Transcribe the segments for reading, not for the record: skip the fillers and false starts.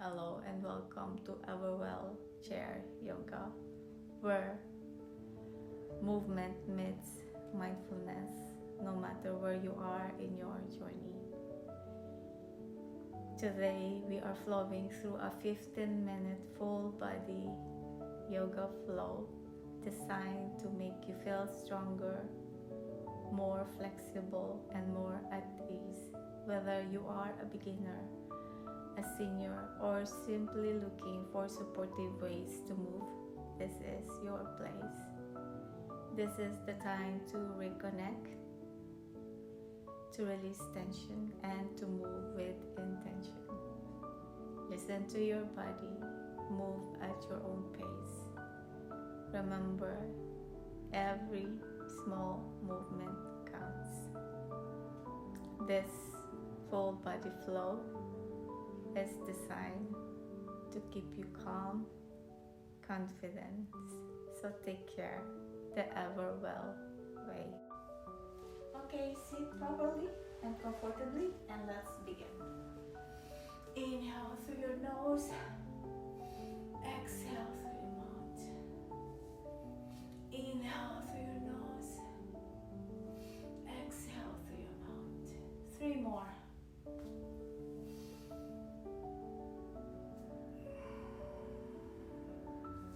Hello and welcome to EverWell Chair Yoga, where movement meets mindfulness no matter where you are in your journey. Today we are flowing through a 15-minute full body yoga flow designed to make you feel stronger, more flexible, and more at ease, whether you are a beginner, a senior, or simply looking for supportive ways to move. This is your place. This is the time to reconnect, to release tension, and to move with intention. Listen to your body, move at your own pace. Remember, every small movement counts. This full body flow is designed to keep you calm, confident. So take care the EverWell way. Okay, sit properly and comfortably, and let's begin. Inhale through your nose, exhale through your mouth. Inhale through your nose, exhale through your mouth. 3 more.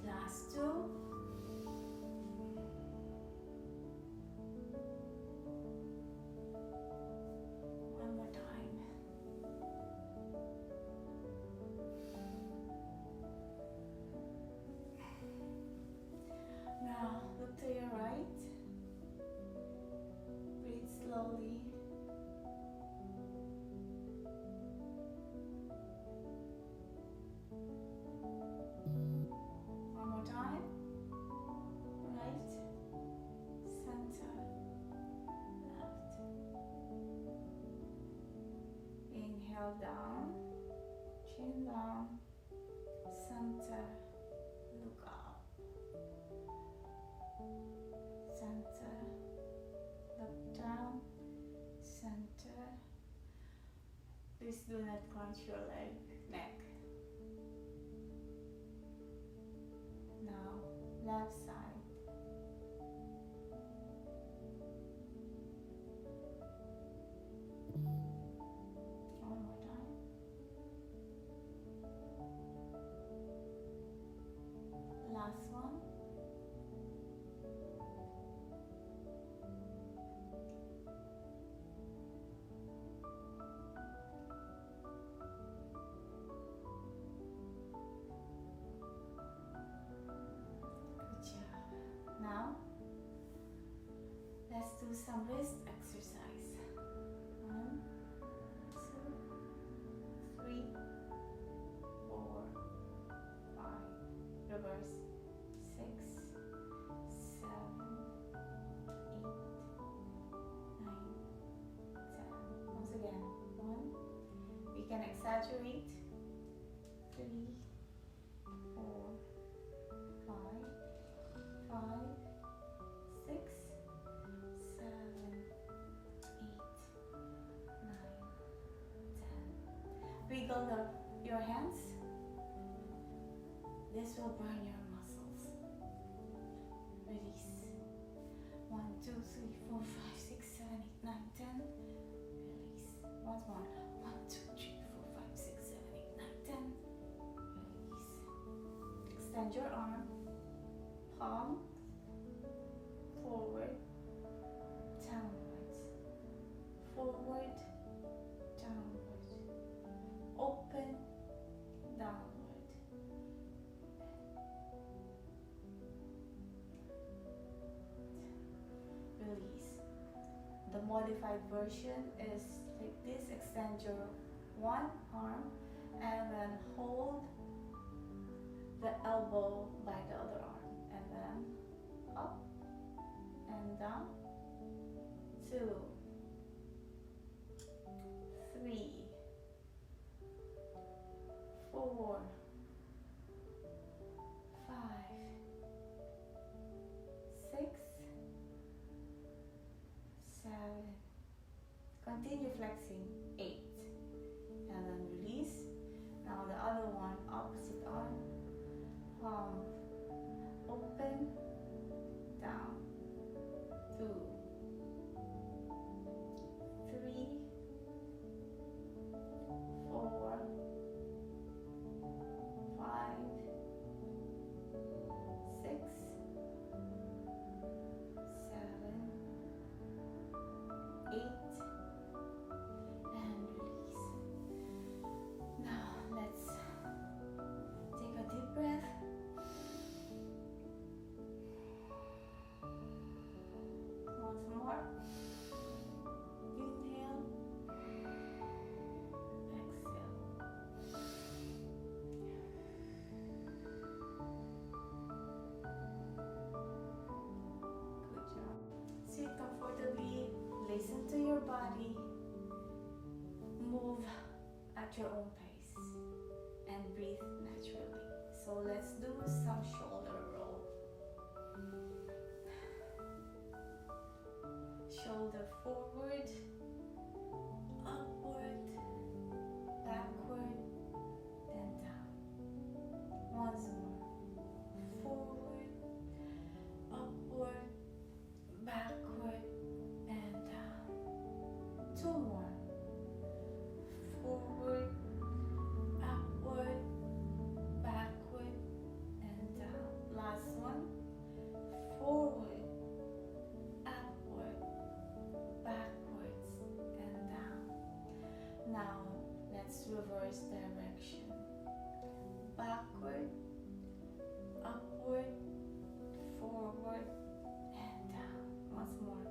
Last 2. One more time. Now look to your right. Breathe slowly. One more time. Right, center, left. Inhale down, chin down, center, look up. Center, look down, center. Please do not crunch your neck. Now, left side. One more time. Last one. Good job. Now, let's do some wrist exercise. 1, 2, 3, 4, 5. Reverse. 6, 7, 8, 9, 10. Once again. 1. We can exaggerate. 3, 4, 5, 5, 6, 7, 8, 9, 10. Wiggle your hands. This will burn your muscles. Release. 1, 2, 3, 4, 5, 6, 7, 8, 9, 10. Release. Once more. 1, 2, 3, 4, 5, 6, 7, 8, 9, 10. Release. Extend your arm. Palm forward, downwards. Forward, downward. Open, downward. Release. The modified version is like this. Extend your one arm and then hold the elbow by the other arm, and then up and down. 2, 3, 4, 5, 6, 7. Continue flexing. 8, and then release. Now the other one. Inhale. Exhale. Good job. Sit comfortably. Listen to your body. Move at your own pace and breathe naturally. So let's do some shoulder roll. Shoulder forward, upward, backward, then down. Once more. Forward, upward, backward, and down. Two more. Forward, upward, backward, and down. Last one. Forward, upward, backwards, and down. Now let's reverse direction. Backward, upward, forward, and down. Once more.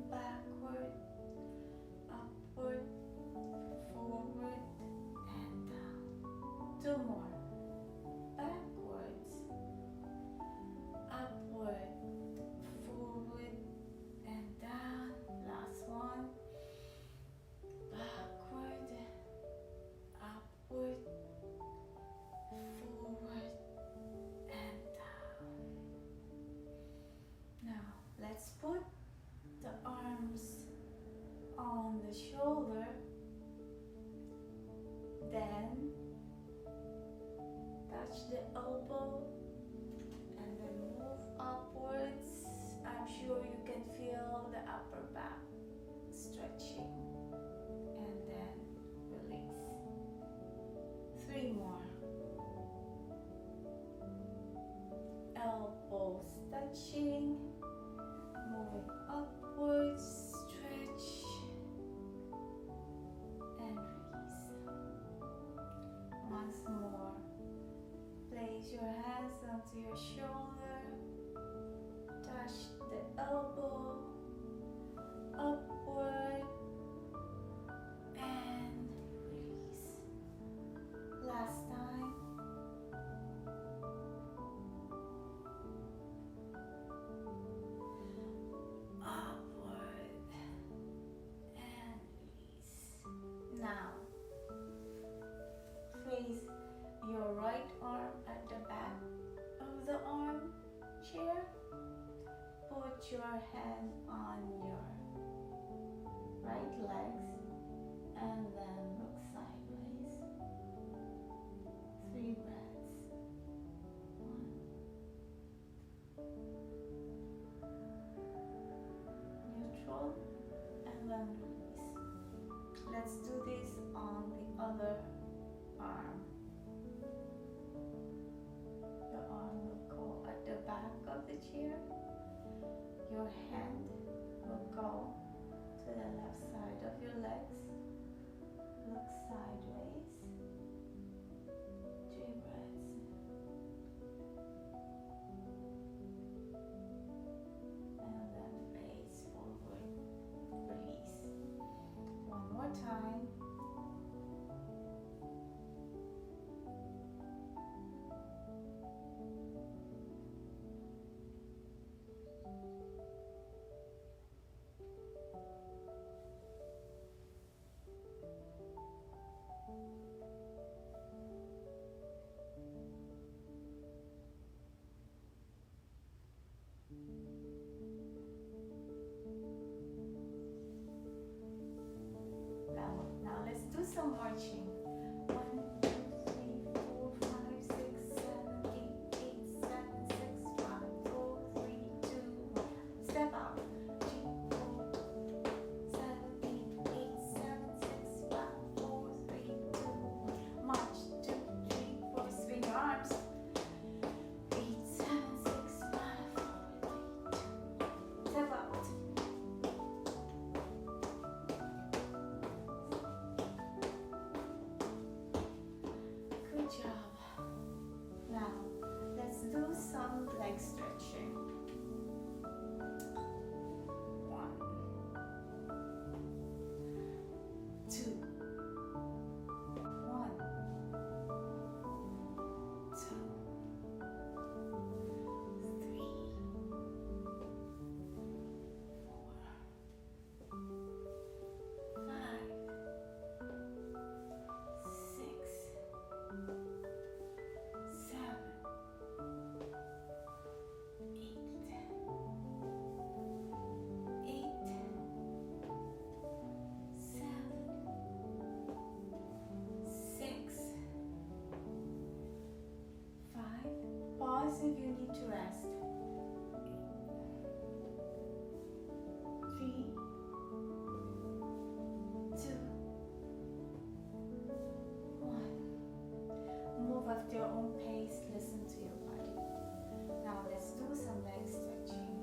Backward, upward, forward, and down. Two more. Backwards, upward, forward, and down. Last one. Backward, upward, forward, and down. Now let's put the arms on the shoulder. Then touch the elbow and then move upwards. I'm sure you can feel the upper back stretching. And then release. Three more. Elbows touching. Moving upwards. Stretch. And release. Once more. Place your hands onto your shoulder. Touch the elbow. Upward. And release. Last time. Upward. And release. Now, place your right arm at the back of the arm chair. Put your hand on your right legs and then look sideways. 3 breaths. 1. Neutral and then release. Let's do this on the other arm. Your arm will go at the back of the chair. Your hand will go to the left side of your legs. Look sideways. 3 breaths. And then face forward. Release. One more time. Now let's do some marching. 1, 2, 3, 4, 5, 6, 7, 8, 8, 7, 6, 5, 4, 3, 2, 1. Step out. 3, 4, 7, 8, 8, 7, 6, 5, 4, 3, 2, 1. March. 2, 3, 4. Swing your arms. 8, 7, 6, 5, 4, 3, 2. Step out. Good job. Now, let's do some leg stretching. 1, if you need to rest. 3, 2, 1. Move at your own pace, listen to your body. Now let's do some leg stretching.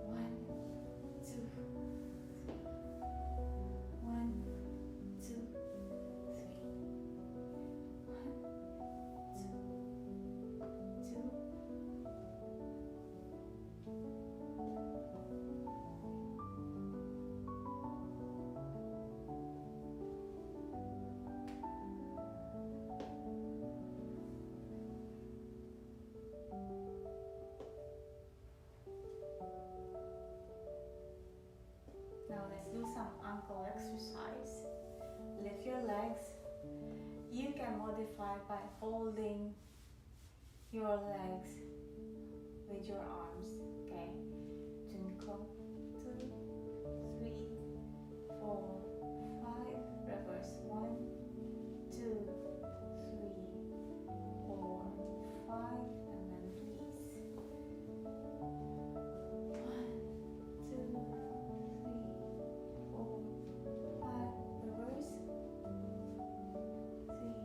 1, 2, 1, 2, 3. 1, 2, 2. Now let's do some ankle exercise. Lift your legs. You can modify by holding your legs with your arms. Okay. Twinkle, 2, 3, 4, 5. Reverse 1, 2, 3, 4, 5, and then release. 1, 2, 3, 4, 5. Reverse. 3,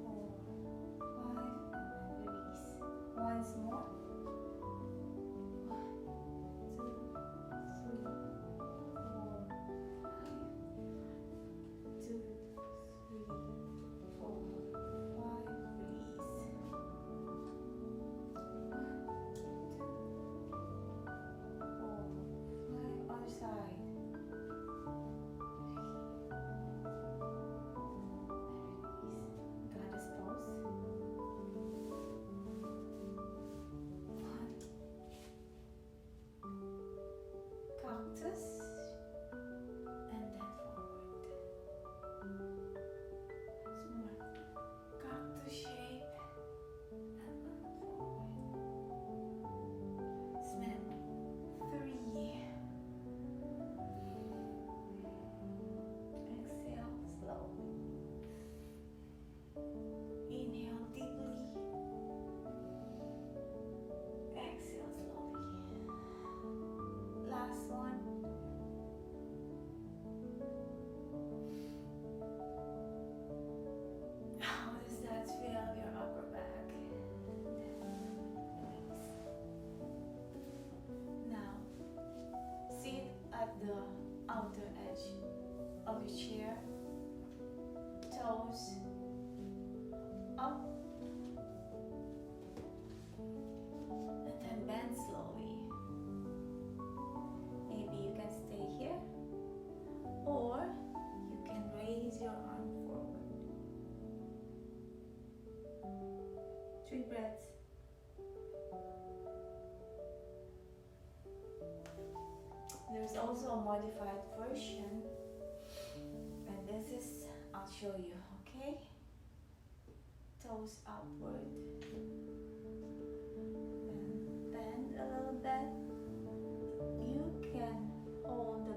4, 5, and then release. Once more. 1, 2, 3, 4, 5. 2, 3, 4, 5. Release. 1, 2, 4, 5. Other side. 3. Goddess pose. 1. Cactus. And then forward. Once more. Cactus shape. And then forward. Smith. 3. Exhale slowly. Inhale deeply. Exhale slowly. Last one. How does that feel? Your upper back. Release. Now, sit at the outer edge of your chair. Toes up. And then bend slowly. Maybe you can stay here, or you can raise your arm forward. 3 breaths. There's also a modified version, and this is, I'll show you, okay? Toes upward. And bend a little bit. You can hold the